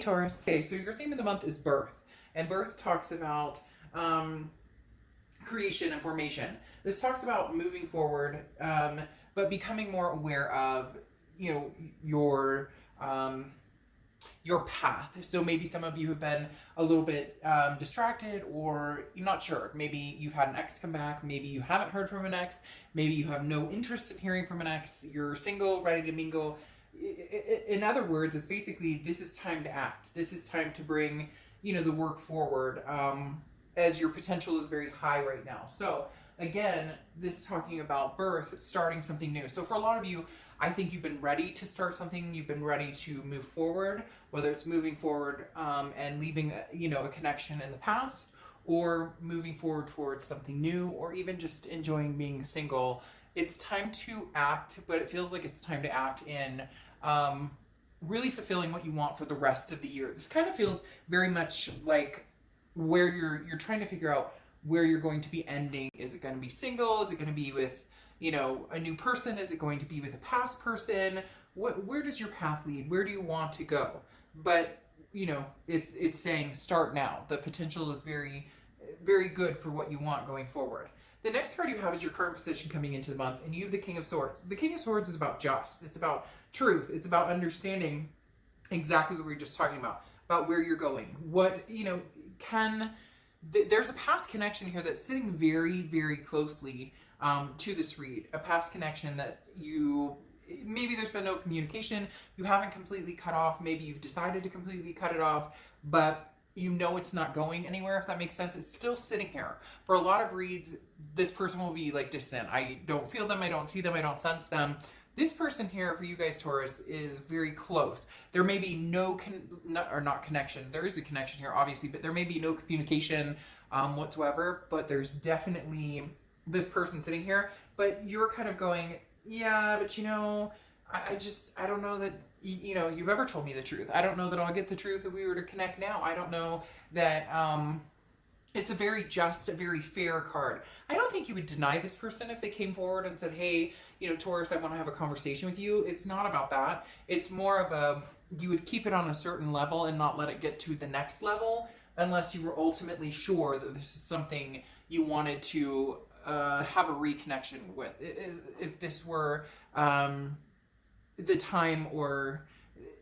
Taurus. Okay, so your theme of the month is birth. And birth talks about creation and formation. This talks about moving forward, but becoming more aware of, you know, your path. So maybe some of you have been a little bit distracted, or you're not sure. Maybe you've had an ex come back. Maybe you haven't heard from an ex. Maybe you have no interest in hearing from an ex. You're single, ready to mingle. In other words, it's basically, this is time to act. This is time to bring, you know, the work forward, as your potential is very high right now. So again, this is talking about birth, starting something new. So for a lot of you, I think you've been ready to start something. You've been ready to move forward, whether it's moving forward and leaving, you know, a connection in the past, or moving forward towards something new, or even just enjoying being single. It's time to act, but it feels like it's time to act in really fulfilling what you want for the rest of the year. This kind of feels very much like where you're trying to figure out where you're going to be ending. Is it going to be single? Is it going to be with, you know, a new person? Is it going to be with a past person? Where does your path lead? Where do you want to go? But, you know, it's saying start now. The potential is very, very good for what you want going forward. The next card you have is your current position coming into the month, and you have the King of Swords. The King of Swords is about just. It's about truth. It's about understanding exactly what we were just talking about where you're going. What, you know, there's a past connection here that's sitting very, very closely to this read. A past connection that maybe there's been no communication, you haven't completely cut off, maybe you've decided to completely cut it off, but you know it's not going anywhere, if that makes sense. It's still sitting here. For a lot of reads, this person will be like distant. I don't feel them, I don't see them, I don't sense them. This person here, for you guys, Taurus, is very close. There may be not connection. There is a connection here, obviously, but there may be no communication whatsoever. But there's definitely this person sitting here. But you're kind of going, yeah, but you know, I don't know that, you know, you've ever told me the truth. I don't know that I'll get the truth if we were to connect now. I don't know that it's a very just, a very fair card. I don't think you would deny this person if they came forward and said, hey, you know, Taurus, I want to have a conversation with you. It's not about that. It's more of you would keep it on a certain level and not let it get to the next level unless you were ultimately sure that this is something you wanted to have a reconnection with. If this were the time, or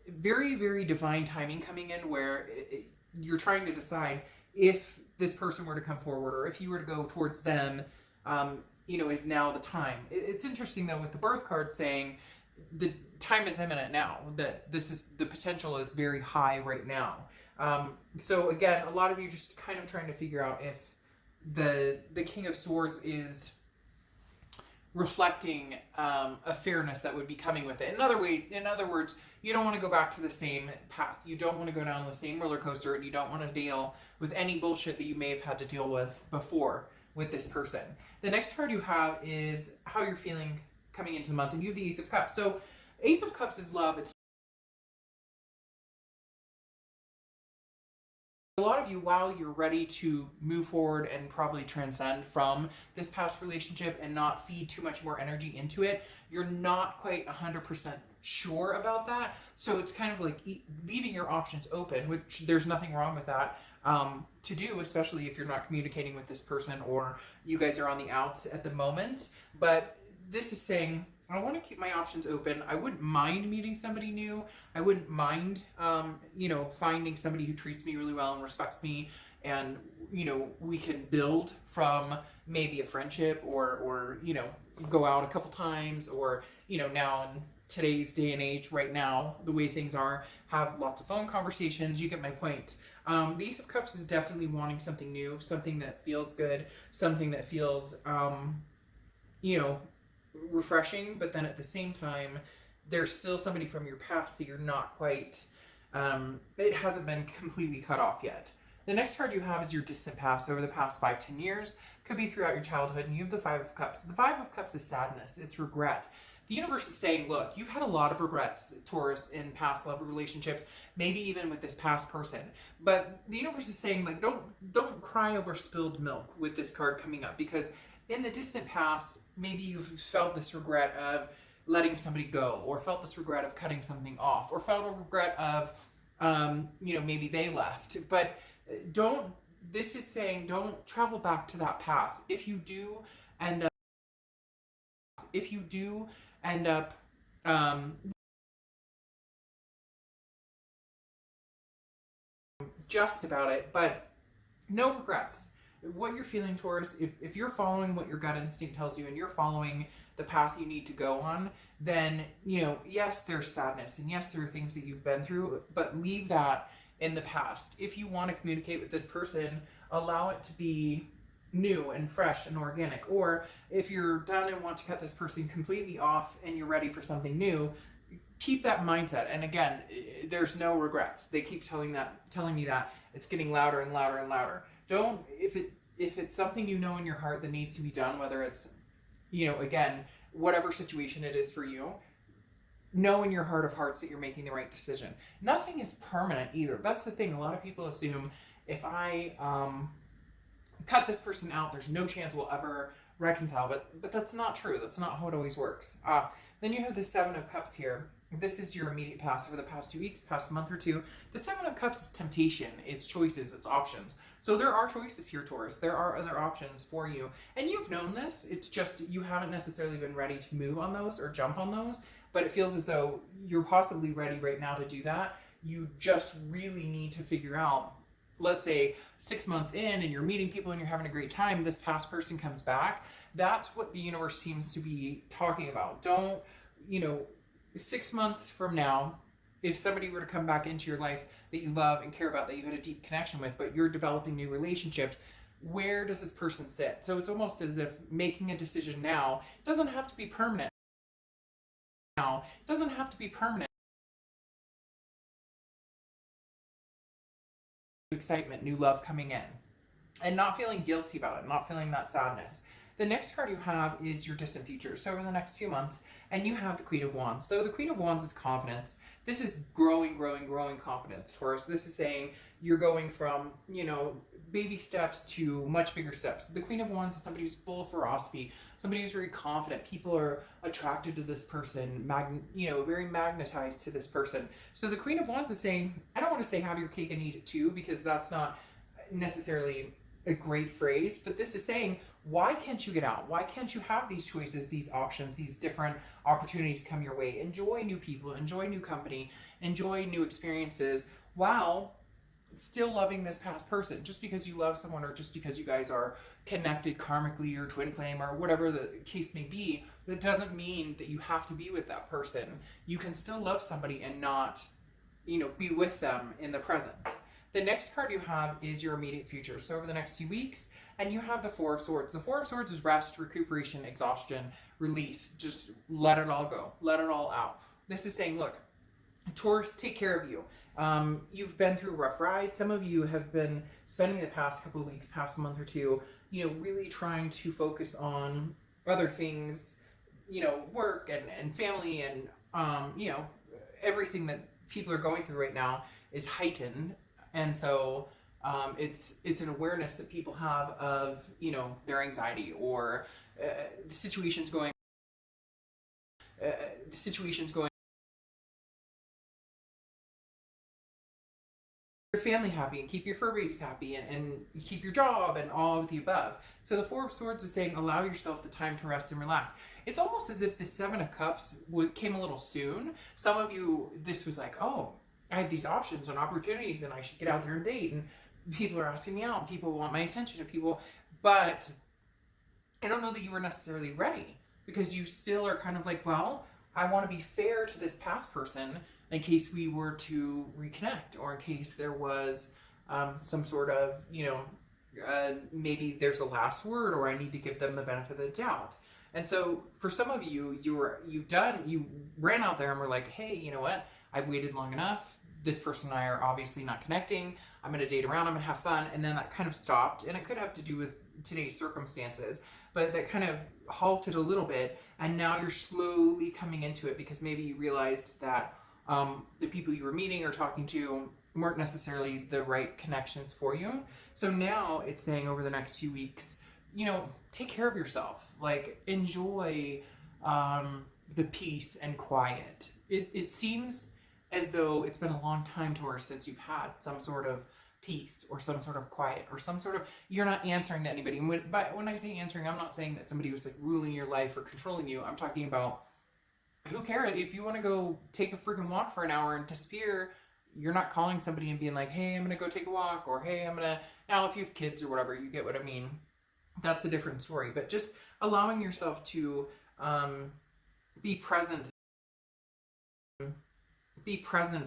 very, very divine timing coming in, where you're trying to decide if this person were to come forward, or if you were to go towards them, you know, is now the time. It's interesting though, with the birth card saying the time is imminent now, that the potential is very high right now. So again, a lot of you just kind of trying to figure out if the King of Swords is reflecting a fairness that would be coming with it. In other words, you don't want to go back to the same path. You don't want to go down the same roller coaster, and you don't want to deal with any bullshit that you may have had to deal with before with this person. The next card you have is how you're feeling coming into the month, and you have the Ace of Cups. So Ace of Cups is love. It's a lot of you, while you're ready to move forward and probably transcend from this past relationship and not feed too much more energy into it, you're not quite 100% sure about that. So it's kind of like leaving your options open, which there's nothing wrong with that to do, especially if you're not communicating with this person or you guys are on the outs at the moment. But this is saying, I want to keep my options open. I wouldn't mind meeting somebody new. I wouldn't mind, you know, finding somebody who treats me really well and respects me, and, you know, we can build from maybe a friendship, or, you know, go out a couple times, or, you know, now in today's day and age, right now, the way things are, have lots of phone conversations. You get my point. The Ace of Cups is definitely wanting something new, something that feels good, something that feels, you know, refreshing, but then at the same time, there's still somebody from your past that you're not quite, it hasn't been completely cut off yet. The next card you have is your distant past, over the past 5-10 years, could be throughout your childhood, and you have the Five of Cups. The Five of Cups is sadness, it's regret. The universe is saying, look, you've had a lot of regrets, Taurus, in past love relationships, maybe even with this past person. But the universe is saying, like, don't cry over spilled milk with this card coming up, because in the distant past, maybe you've felt this regret of letting somebody go, or felt this regret of cutting something off, or felt a regret of you know, maybe they left. But don't, this is saying don't travel back to that path. If you do end up, if you do end up, just about it, but no regrets. What you're feeling, Taurus, if you're following what your gut instinct tells you and you're following the path you need to go on, then, you know, yes, there's sadness and yes, there are things that you've been through, but leave that in the past. If you want to communicate with this person, allow it to be new and fresh and organic. Or if you're done and want to cut this person completely off and you're ready for something new, keep that mindset. And again, there's no regrets. They keep telling me that it's getting louder and louder and louder. Don't, if it's something you know in your heart that needs to be done, whether it's, you know, again, whatever situation it is for you, know in your heart of hearts that you're making the right decision. Nothing is permanent either. That's the thing. A lot of people assume if I cut this person out, there's no chance we'll ever reconcile, but that's not true. That's not how it always works. Then you have the Seven of Cups here. This is your immediate past over the past 2 weeks, past month or two. The Seven of Cups is temptation, it's choices, it's options. So there are choices here, Taurus. There are other options for you. And you've known this. It's just you haven't necessarily been ready to move on those or jump on those. But it feels as though you're possibly ready right now to do that. You just really need to figure out, let's say 6 months in and you're meeting people and you're having a great time, this past person comes back. That's what the universe seems to be talking about. Don't, you know, 6 months from now, if somebody were to come back into your life that you love and care about, that you had a deep connection with, but you're developing new relationships, where does this person sit? So it's almost as if making a decision now doesn't have to be permanent. Now, it doesn't have to be permanent. Excitement, new love coming in, and not feeling guilty about it, not feeling that sadness. The next card you have is your distant future, so over the next few months, and you have the Queen of Wands. So the Queen of Wands is confidence. This is growing confidence, Taurus. This is saying you're going from, you know, baby steps to much bigger steps. The Queen of Wands is somebody who's full of ferocity, somebody who's very confident. People are attracted to this person, you know, very magnetized to this person. So the Queen of Wands is saying, I don't want to say have your cake and eat it too, because that's not necessarily a great phrase, but this is saying, why can't you get out? Why can't you have these choices, these options, these different opportunities come your way? Enjoy new people, enjoy new company, enjoy new experiences, while still loving this past person. Just because you love someone, or just because you guys are connected karmically or twin flame or whatever the case may be, that doesn't mean that you have to be with that person. You can still love somebody and not, you know, be with them in the present. The next card you have is your immediate future. So over the next few weeks, and you have the Four of Swords. The Four of Swords is rest, recuperation, exhaustion, release. Just let it all go. Let it all out. This is saying, look, Taurus, take care of you. You've been through a rough ride. Some of you have been spending the past couple of weeks, past month or two, you know, really trying to focus on other things, you know, work and family and, you know, everything that people are going through right now is heightened. And so it's an awareness that people have of, you know, their anxiety or the situations going, your family happy and keep your fur babies happy and keep your job and all of the above. So the Four of Swords is saying, allow yourself the time to rest and relax. It's almost as if the Seven of Cups came a little soon. Some of you, this was like, oh, I have these options and opportunities and I should get out there and date, and people are asking me out and people want my attention and people, but I don't know that you were necessarily ready, because you still are kind of like, well, I want to be fair to this past person in case we were to reconnect, or in case there was some sort of, you know, maybe there's a last word, or I need to give them the benefit of the doubt. And so for some of you, you ran out there and were like, hey, you know what? I've waited long enough. This person and I are obviously not connecting. I'm going to date around. I'm going to have fun. And then that kind of stopped. And it could have to do with today's circumstances, but that kind of halted a little bit. And now you're slowly coming into it, because maybe you realized that the people you were meeting or talking to weren't necessarily the right connections for you. So now it's saying over the next few weeks, you know, take care of yourself. Like, enjoy the peace and quiet. It seems as though it's been a long time, Taurus, since you've had some sort of peace or some sort of quiet or some sort of, you're not answering to anybody. And when I say answering, I'm not saying that somebody was like ruling your life or controlling you. I'm talking about, who cares if you want to go take a freaking walk for an hour and disappear. You're not calling somebody and being like, hey, I'm gonna go take a walk, or hey, I'm gonna, now if you have kids or whatever, you get what I mean, that's a different story. But just allowing yourself to be present, be present.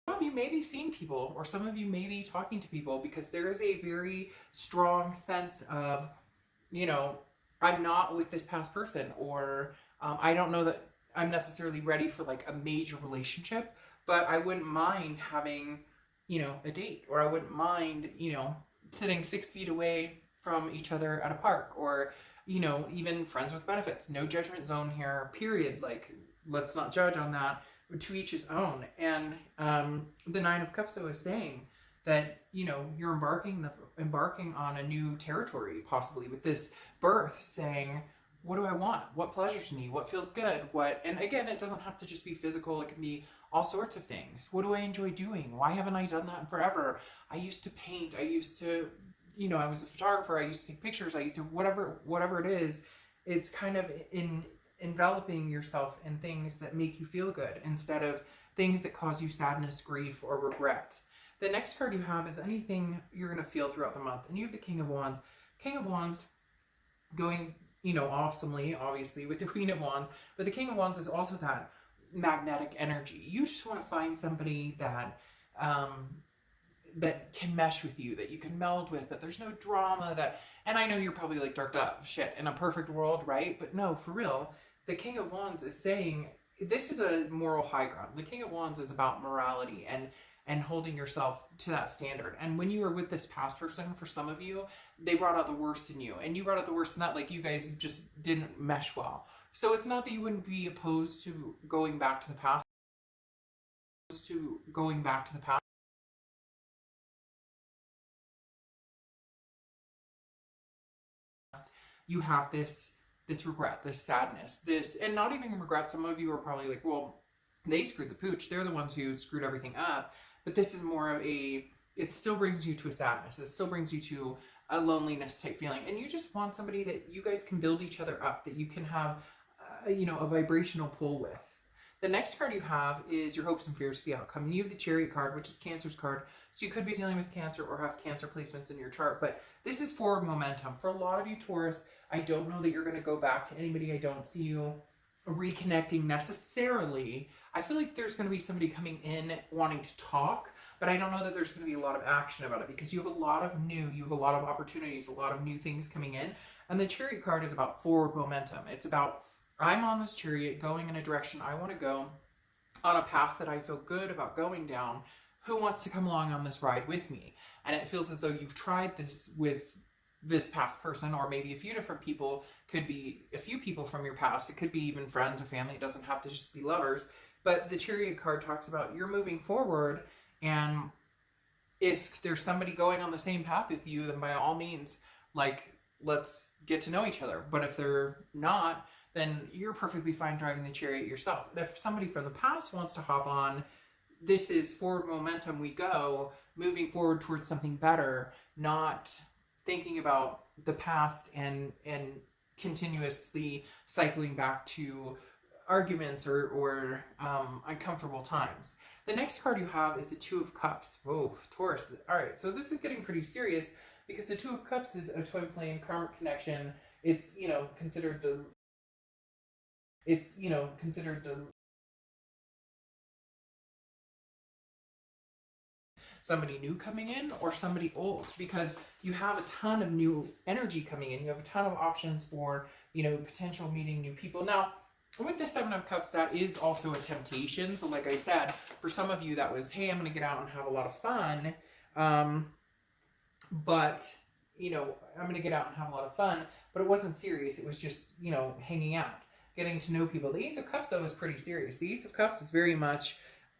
Some of you may be seeing people, or some of you may be talking to people, because there is a very strong sense of, you know, I'm not with this past person, or I don't know that I'm necessarily ready for like a major relationship, but I wouldn't mind having, you know, a date, or I wouldn't mind, you know, sitting 6 feet away from each other at a park, or, you know, even friends with benefits. No judgment zone here, period. Like, let's not judge on that. To each his own. And the Nine of Cups, though, is saying that, you know, you're embarking on a new territory, possibly with this birth, saying, what do I want? What pleasures me? What feels good? What, and again, it doesn't have to just be physical. It can be all sorts of things. What do I enjoy doing? Why haven't I done that in forever? I used to paint. I used to, you know, I was a photographer. I used to take pictures. I used to, whatever it is. It's kind of enveloping yourself in things that make you feel good instead of things that cause you sadness, grief, or regret. The next card you have is anything you're going to feel throughout the month. And you have the King of Wands. King of Wands going, you know, awesomely, obviously, with the Queen of Wands. But the King of Wands is also that magnetic energy. You just want to find somebody that that can mesh with you, that you can meld with, that there's no drama, that, and I know you're probably like, darked up, shit, in a perfect world, right? But no, for real, the King of Wands is saying, this is a moral high ground. The King of Wands is about morality and holding yourself to that standard. And when you were with this past person, for some of you, they brought out the worst in you, and you brought out the worst in that, like you guys just didn't mesh well. So it's not that you wouldn't be opposed to going back to the past, you have this regret, this sadness, this, and not even regret. Some of you are probably like, well, they screwed the pooch. They're the ones who screwed everything up. But this is more of a, it still brings you to a sadness. It still brings you to a loneliness type feeling. And you just want somebody that you guys can build each other up, that you can have, you know, a vibrational pull with. The next card you have is your hopes and fears for the outcome. And you have the Chariot card, which is Cancer's card. So you could be dealing with Cancer or have Cancer placements in your chart. But this is forward momentum. For a lot of you, Taurus, I don't know that you're going to go back to anybody. I don't see you reconnecting necessarily. I feel like there's going to be somebody coming in wanting to talk, but I don't know that there's going to be a lot of action about it, because you have a lot of opportunities, a lot of new things coming in. And the Chariot card is about forward momentum. It's about, I'm on this chariot going in a direction I want to go, on a path that I feel good about going down. Who wants to come along on this ride with me? And it feels as though you've tried this with this past person, or maybe a few different people. Could be a few people from your past. It could be even friends or family. It doesn't have to just be lovers. But the Chariot card talks about you're moving forward, and if there's somebody going on the same path with you, then by all means, like, let's get to know each other. But if they're not, then you're perfectly fine driving the chariot yourself. If somebody from the past wants to hop on, this is forward momentum. We go, moving forward towards something better, not thinking about the past and continuously cycling back to arguments or uncomfortable times. The next card you have is the Two of Cups. Whoa, Taurus. All right, so this is getting pretty serious, because the Two of Cups is a twin flame karmic connection. It's, you know, considered the somebody new coming in or somebody old, because you have a ton of new energy coming in. You have a ton of options for, you know, potential meeting new people. Now, with the Seven of Cups, that is also a temptation. So like I said, for some of you that was, hey, I'm going to get out and have a lot of fun. But, you know, I'm going to get out and have a lot of fun, but it wasn't serious. It was just, you know, hanging out, getting to know people. The Ace of Cups, though, is pretty serious. The Ace of Cups is very much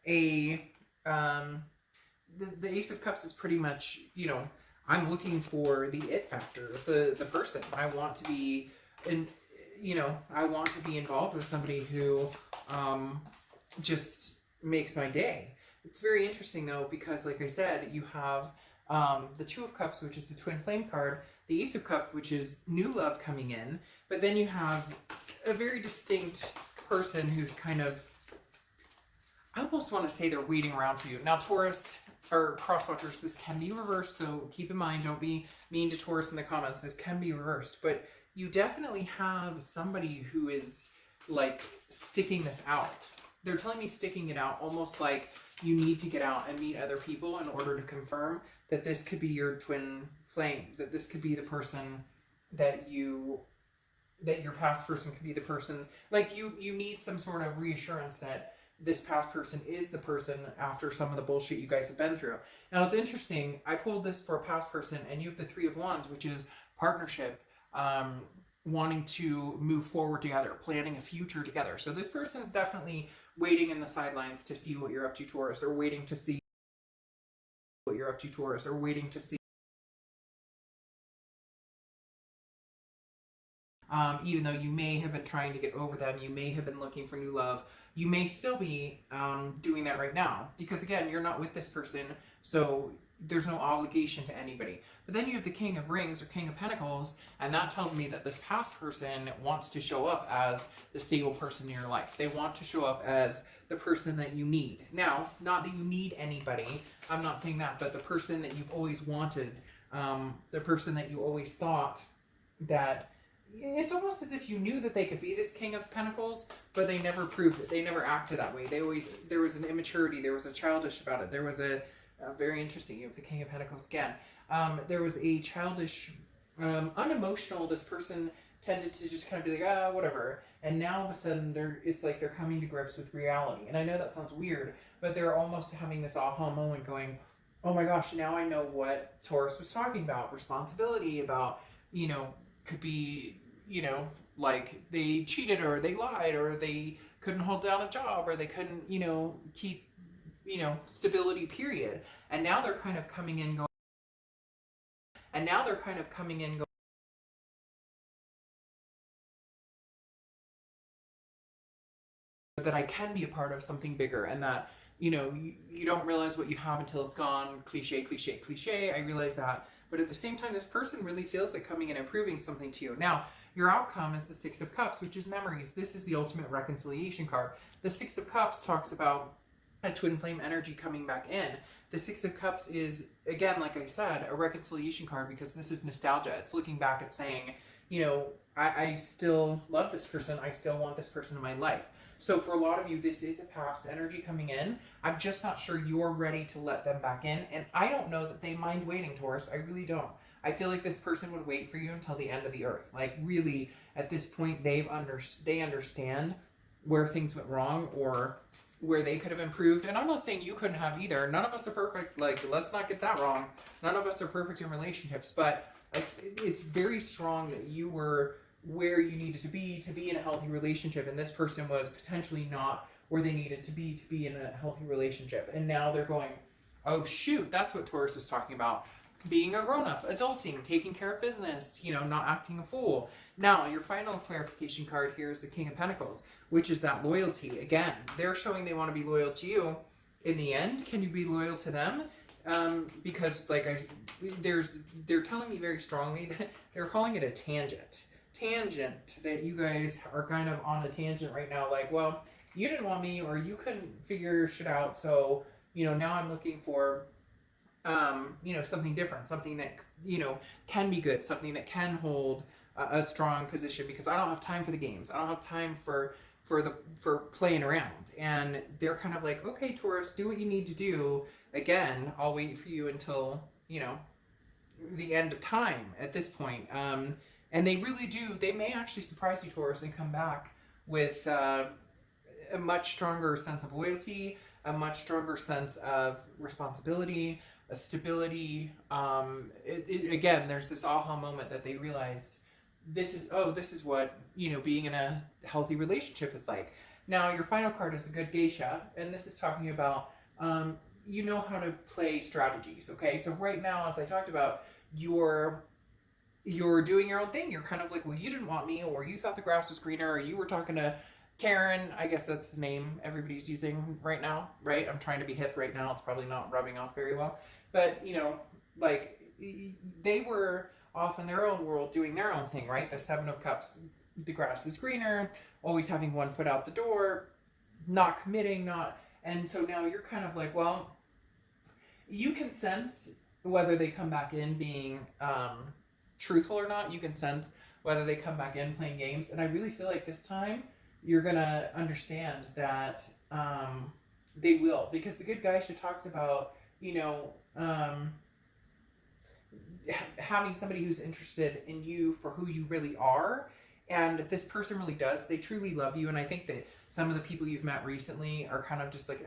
a, the Ace of Cups is pretty much, you know, I'm looking for the it factor, the person. I want to be, and you know, I want to be involved with somebody who just makes my day. It's very interesting though, because like I said, you have the Two of Cups, which is the twin flame card, the Ace of Cups, which is new love coming in, but then you have a very distinct person who's kind of, I almost want to say they're waiting around for you. Now, Taurus or crosswatchers, this can be reversed, so keep in mind, don't be mean to Taurus in the comments. This can be reversed, but you definitely have somebody who is like sticking this out. They're telling me sticking it out, almost like you need to get out and meet other people in order to confirm that this could be your twin flame, that this could be the person that your past person could be the person. Like you need some sort of reassurance that this past person is the person after some of the bullshit you guys have been through. Now, it's interesting. I pulled this for a past person, and you have the Three of Wands, which is partnership, wanting to move forward together, planning a future together. So this person is definitely waiting in the sidelines to see what you're up to, Taurus, or waiting to see what you're up to, Taurus, or waiting to see. Even though you may have been trying to get over them, you may have been looking for new love, you may still be doing that right now. Because again, you're not with this person, so there's no obligation to anybody. But then you have the King of Rings or King of Pentacles, and that tells me that this past person wants to show up as the stable person in your life. They want to show up as the person that you need. Now, not that you need anybody, I'm not saying that, but the person that you've always wanted, the person that you always thought that, it's almost as if you knew that they could be this King of Pentacles, but they never proved it. They never acted that way. They always, there was an immaturity, there was a childish about it. There was a very interesting, you have the King of Pentacles again. There was a childish, unemotional, this person tended to just kind of be like, ah, whatever. And now all of a sudden, it's like they're coming to grips with reality. And I know that sounds weird, but they're almost having this aha moment going, oh my gosh, now I know what Taurus was talking about. Responsibility, about, you know, could be, you know, like they cheated or they lied or they couldn't hold down a job or they couldn't, you know, keep, you know, stability, period. And now they're kind of coming in going, that I can be a part of something bigger, and that, you know, you don't realize what you have until it's gone. Cliche, cliche, cliche. I realize that. But at the same time, this person really feels like coming and improving something to you. Now, your outcome is the Six of Cups, which is memories. This is the ultimate reconciliation card. The Six of Cups talks about a twin flame energy coming back in. The Six of Cups is, again, like I said, a reconciliation card, because this is nostalgia. It's looking back at saying, you know, I still love this person. I still want this person in my life. So for a lot of you, this is a past energy coming in. I'm just not sure you're ready to let them back in. And I don't know that they mind waiting, Taurus. I really don't. I feel like this person would wait for you until the end of the earth. Like, really, at this point, they understand where things went wrong or where they could have improved. And I'm not saying you couldn't have either. None of us are perfect. Like, let's not get that wrong. None of us are perfect in relationships. But it's very strong that you were where you needed to be in a healthy relationship, and this person was potentially not where they needed to be in a healthy relationship. And now they're going, oh shoot, that's what Taurus was talking about. Being a grown-up, adulting, taking care of business, you know, not acting a fool. Now, your final clarification card here is the King of Pentacles, which is that loyalty. Again, they're showing they want to be loyal to you. In the end, can you be loyal to them? Because like they're telling me very strongly that they're calling it a tangent, that you guys are kind of on a tangent right now. Like, well, you didn't want me, or you couldn't figure your shit out, so, you know, now I'm looking for, you know, something different, something that, you know, can be good, something that can hold a strong position, because I don't have time for the games. I don't have time for playing around. And they're kind of like, okay, Taurus, do what you need to do. Again, I'll wait for you until, you know, the end of time at this point. And they really do. They may actually surprise you, Taurus, and come back with a much stronger sense of loyalty, a much stronger sense of responsibility, a stability. Again, there's this aha moment that they realized this is what, you know, being in a healthy relationship is like. Now, your final card is the Good Geisha, and this is talking about, you know how to play strategies, okay? So right now, as I talked about, you're you're doing your own thing. You're kind of like, well, you didn't want me, or you thought the grass was greener, or you were talking to Karen. I guess that's the name everybody's using right now, right? I'm trying to be hip right now. It's probably not rubbing off very well. But, you know, like, they were off in their own world doing their own thing, right? The Seven of Cups, the grass is greener, always having one foot out the door, not committing, not... And so now you're kind of like, well, you can sense whether they come back in being truthful or not. You can sense whether they come back in playing games. And I really feel like this time you're going to understand that they will. Because the good guy, she talks about, you know, having somebody who's interested in you for who you really are. And this person really does. They truly love you. And I think that some of the people you've met recently are kind of just like,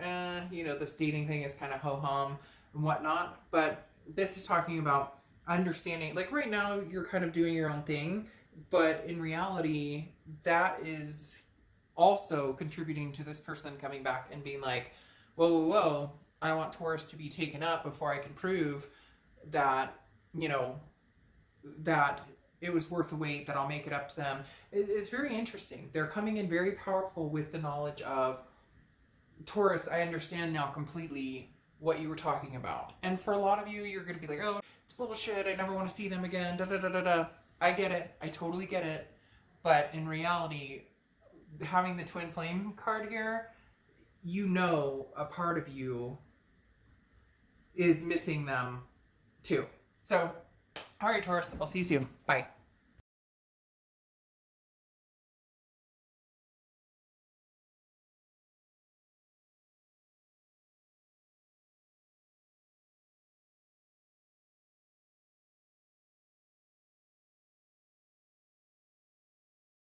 you know, this dating thing is kind of ho-hum and whatnot. But this is talking about understanding, like right now you're kind of doing your own thing, but in reality, that is also contributing to this person coming back and being like, whoa, whoa, whoa, I want Taurus to be taken up before I can prove that, you know, that it was worth the wait, that I'll make it up to them. It's very interesting. They're coming in very powerful with the knowledge of, Taurus, I understand now completely what you were talking about. And for a lot of you, you're going to be like, oh, it's bullshit. I never want to see them again. Da, da, da, da, da. I get it. I totally get it. But in reality, having the twin flame card here, you know a part of you is missing them too. So, all right, Taurus, I'll see you soon. Bye.